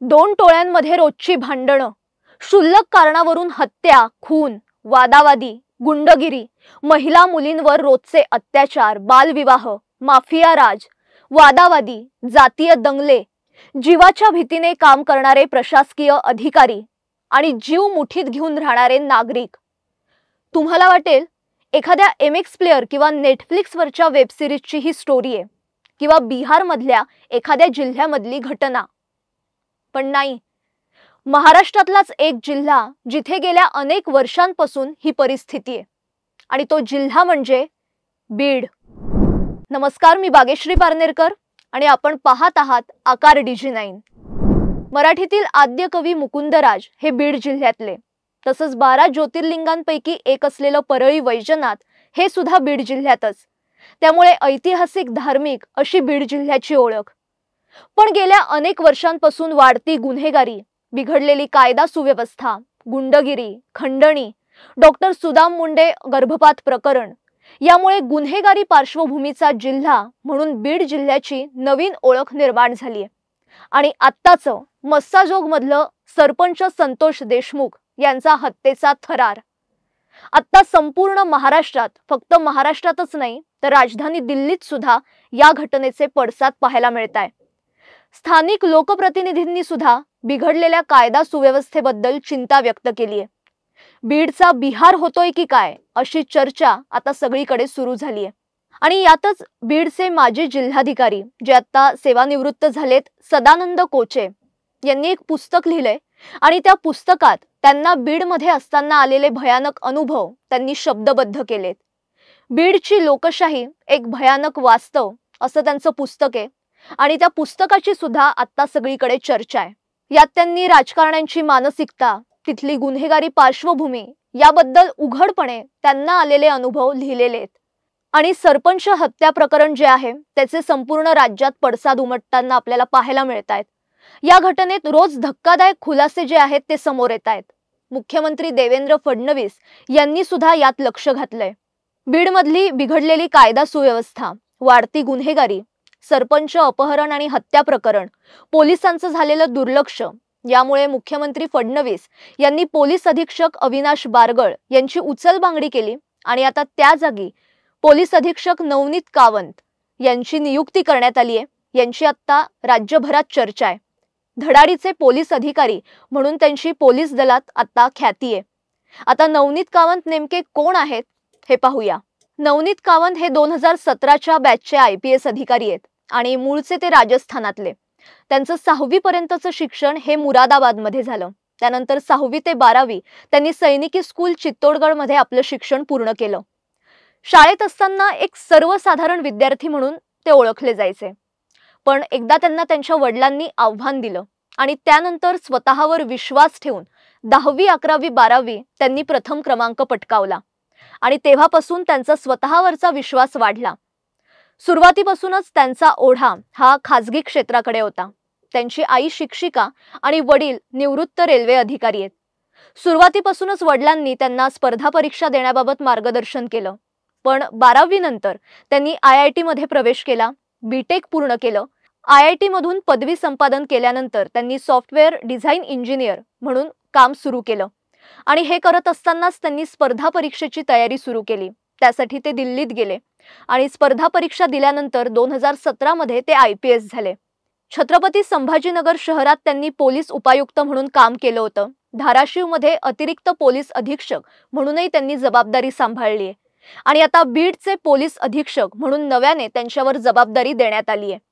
दोन टोळ्यांमध्ये रोजची भांडणं, क्षुल्लक कारणावरून हत्या, खून, वादावादी, गुंडगिरी, महिला मुलींवर रोजचे अत्याचार, बालविवाह, माफिया राज, वादावादी, जातीय दंगले, जीवाच्या भीतीने काम करणारे प्रशासकीय अधिकारी आणि जीव मुठीत घेऊन राहणारे नागरिक। तुम्हाला वाटेल एखाद्या MX प्लेयर किंवा नेटफ्लिक्सवरच्या वेब सिरीजची ही स्टोरी आहे किंवा बिहार मधल्या एखाद्या जिल्ह्यामधली घटना, पण नाही। महाराष्ट्रातलाच एक जिल्हा जिथे गेल्या अनेक वर्षांपासून ही परिस्थिती आहे आणि तो जिल्हा म्हणजे बीड। नमस्कार, मी बागेश्री पारनेरकर आणि आपण पाहत आहात आकार DG9। मराठीतील आद्य कवी मुकुंदराज हे बीड जिल्ह्यातले, तसंच 12 ज्योतिर्लिंगांपैकी एक असलेलं परळी वैजनाथ हे सुद्धा बीड जिल्ह्यातच। त्यामुळे ऐतिहासिक धार्मिक अशी बीड जिल्ह्याची ओळख। पण गेल्या अनेक वर्षांपासून वाढती गुन्हेगारी, बिघडलेली कायदा सुव्यवस्था, गुंडगिरी, खंडणी, डॉक्टर सुदाम मुंडे गर्भपात प्रकरण यामुळे गुन्हेगारी पार्श्वभूमीचा जिल्हा म्हणून बीड जिल्ह्याची नवीन ओळख निर्माण झाली आहे। आणि आत्ताचं मस्साजोगमधलं सरपंच संतोष देशमुख यांचा हत्येचा थरार आता संपूर्ण महाराष्ट्रात, फक्त महाराष्ट्रातच नाही तर राजधानी दिल्लीत सुद्धा या घटनेचे पडसाद पाहायला मिळताय। स्थानिक लोकप्रतिनिधींनी सुद्धा बिघडलेल्या कायदा सुव्यवस्थेबद्दल चिंता व्यक्त केली आहे। बीडचा बिहार होतोय की काय अशी चर्चा आता सगळीकडे सुरू झाली आहे। आणि यातच बीडचे माजी जिल्हाधिकारी जे आता सेवानिवृत्त झालेत, सदानंद कोचे यांनी एक पुस्तक लिहिलंय आणि त्या पुस्तकात त्यांना बीडमध्ये असताना आलेले भयानक अनुभव त्यांनी शब्दबद्ध केलेत। बीडची लोकशाही एक भयानक वास्तव असं त्यांचं पुस्तक आहे आणि त्या पुस्तकाची सुद्धा आता सगळीकडे चर्चा आहे। यात त्यांनी राजकारण्यांची मानसिकता, तिथली गुन्हेगारी पार्श्वभूमी याबद्दल उघडपणे त्यांना आलेले अनुभव लिहिलेले आहेत। आणि सरपंच हत्या प्रकरण जे आहे त्याचे संपूर्ण राज्यात पडसाद उमटताना आपल्याला पाहायला मिळतायत। या घटनेत रोज धक्कादायक खुलासे जे आहेत ते समोर येत आहेत। मुख्यमंत्री देवेंद्र फडणवीस यांनी सुद्धा यात लक्ष घातलंय। बीडमधली बिघडलेली कायदा सुव्यवस्था, वाढती गुन्हेगारी, सरपंच अपहरण आणि हत्या प्रकरण, पोलिसांचं झालेलं दुर्लक्ष यामुळे मुख्यमंत्री फडणवीस यांनी पोलीस अधीक्षक अविनाश बारगळ यांची उचलबांगडी केली आणि आता त्या जागी पोलीस अधीक्षक नवनीत कावंत यांची नियुक्ती करण्यात आली आहे। यांची आता राज्यभरात चर्चा आहे। धडाडीचे पोलीस अधिकारी म्हणून त्यांची पोलीस दलात आता ख्याती आहे। आता नवनीत कावंत नेमके कोण आहेत हे पाहूया। नवनीत कावंत हे 2017च्या बॅचचे IPS अधिकारी आहेत आणि मूळचे ते राजस्थानातले। त्यांचं 6वी पर्यंतचं शिक्षण हे मुरादाबादमध्ये झालं। त्यानंतर 6वी ते 12वी त्यांनी सैनिकी स्कूल चित्तोडगडमध्ये आपलं शिक्षण पूर्ण केलं। शाळेत असताना एक सर्वसाधारण विद्यार्थी म्हणून ते ओळखले जायचे, पण एकदा त्यांना त्यांच्या वडिलांनी आव्हान दिलं आणि त्यानंतर स्वतःवर विश्वास ठेवून 10वी, 11वी, 12वी त्यांनी प्रथम क्रमांक पटकावला आणि तेव्हापासून त्यांचा स्वतःवरचा विश्वास वाढला। सुरुवातीपासूनच त्यांचा ओढा हा खाजगी क्षेत्राकडे होता। त्यांची आई शिक्षिका आणि वडील निवृत्त रेल्वे अधिकारी आहेत। सुरुवातीपासूनच वडिलांनी त्यांना स्पर्धा परीक्षा देण्याबाबत मार्गदर्शन केलं, पण 12वी नंतर त्यांनी IIT मध्ये प्रवेश केला, BTech पूर्ण केलं। IIT मधून पदवी संपादन केल्यानंतर त्यांनी सॉफ्टवेअर डिझाईन इंजिनियर म्हणून काम सुरू केलं आणि हे करत असतानाच त्यांनी स्पर्धा परीक्षेची तयारी सुरू केली। त्यासाठी ते दिल्लीत गेले आणि स्पर्धा परीक्षा दिल्यानंतर 2017 मध्ये ते IPS झाले। छत्रपती संभाजीनगर शहरात त्यांनी पोलीस उपायुक्त म्हणून काम केलं होतं। धाराशिवमध्ये अतिरिक्त पोलीस अधीक्षक म्हणूनही त्यांनी जबाबदारी सांभाळली आहे आणि आता बीडचे पोलीस अधीक्षक म्हणून नव्याने त्यांच्यावर जबाबदारी देण्यात आली आहे।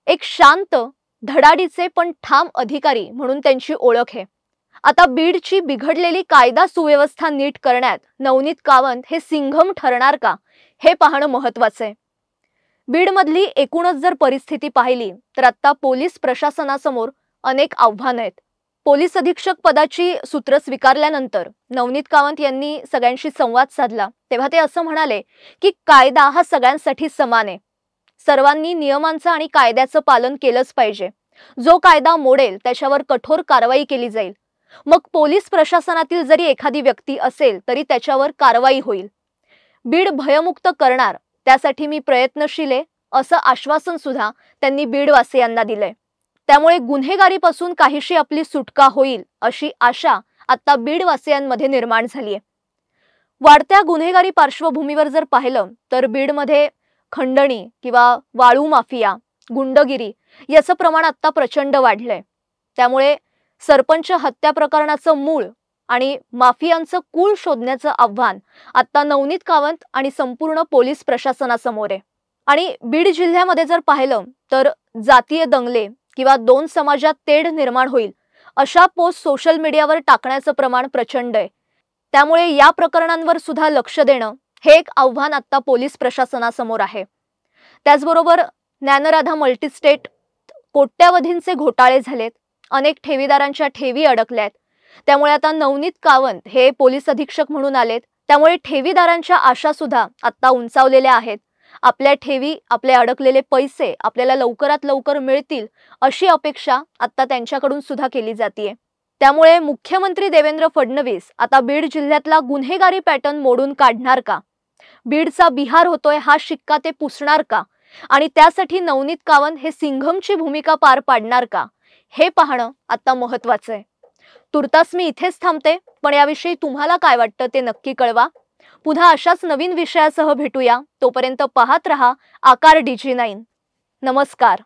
एक शांत, धडाडीचे पण ठाम अधिकारी म्हणून त्यांची ओळख आहे। आता बीडची बिघडलेली कायदा सुव्यवस्था नीट करण्यात नवनीत कावंत हे सिंघम ठरणार का हे पाहणं महत्त्वाचं आहे। बीडमधली एकूणच जर परिस्थिती पाहिली तर आता पोलीस प्रशासनासमोर अनेक आव्हानं आहेत। पोलीस अधीक्षक पदाची सूत्र स्वीकारल्यानंतर नवनीत कावंत यांनी सगळ्यांशी संवाद साधला, तेव्हा ते असं म्हणाले की कायदा हा सगळ्यांसाठी समान आहे। सर्वांनी नियमांचं आणि कायद्याचं पालन केलंच पाहिजे। जो कायदा मोडेल त्याच्यावर कठोर कारवाई केली जाईल। मग पोलीस प्रशासनातील जरी एखादी व्यक्ती असेल तरी त्याच्यावर कारवाई होईल। बीड भयमुक्त करणार, त्यासाठी मी प्रयत्नशील आहे असं आश्वासन सुद्धा त्यांनी बीडवासियांना दिलंय। त्यामुळे गुन्हेगारीपासून काहीशी आपली सुटका होईल अशी आशा आता बीडवासियांमध्ये निर्माण झाली आहे। वाढत्या गुन्हेगारी पार्श्वभूमीवर जर पाहिलं तर बीडमध्ये खंडणी किंवा वाळू माफिया, गुंडगिरी याचं प्रमाण आता प्रचंड वाढलंय। त्यामुळे सरपंच हत्या प्रकरणाचं मूळ आणि माफियांचं कूळ शोधण्याचं आव्हान आता नवनीत कावंत आणि संपूर्ण पोलीस प्रशासनासमोर आहे। आणि बीड जिल्ह्यामध्ये जर पाहिलं तर जातीय दंगले किंवा दोन समाजात तेढ निर्माण होईल अशा पोस्ट सोशल मीडियावर टाकण्याचं प्रमाण प्रचंड आहे। त्यामुळे या प्रकरणांवर सुद्धा लक्ष देणं हे एक आव्हान आता पोलीस प्रशासनासमोर आहे। त्याचबरोबर ज्ञानराधा मल्टीस्टेट कोट्यावधींचे घोटाळे झालेत, अनेक ठेवीदारांच्या ठेवी अडकल्यात। त्यामुळे आता नवनीत कावंत हे पोलीस अधीक्षक म्हणून आलेत। त्यामुळे ठेवीदारांच्या आशा सुद्धा आता उंचावलेल्या आहेत। आपल्या ठेवी, आपले अडकलेले पैसे आपल्याला लवकरात लवकर मिळतील अशी अपेक्षा आता त्यांच्याकडून सुद्धा केली जाते। त्यामुळे मुख्यमंत्री देवेंद्र फडणवीस आता बीड जिल्ह्यातला गुन्हेगारी पॅटर्न मोडून काढणार का? बीडचा बिहार होतोय हा शिक्का ते पुसणार का? आणि त्यासाठी नवनीत कावंत हे सिंघमची भूमिका पार पाडणार का? हे पाहणं आता महत्त्वाचं आहे। तुर्तास मी इथेच थांबते, पण याविषयी तुम्हाला काय वाटतं ते नक्की कळवा। पुन्हा अशाच नवीन विषयासह भेटूया। तोपर्यंत पाहत रहा आकार DG9। नमस्कार।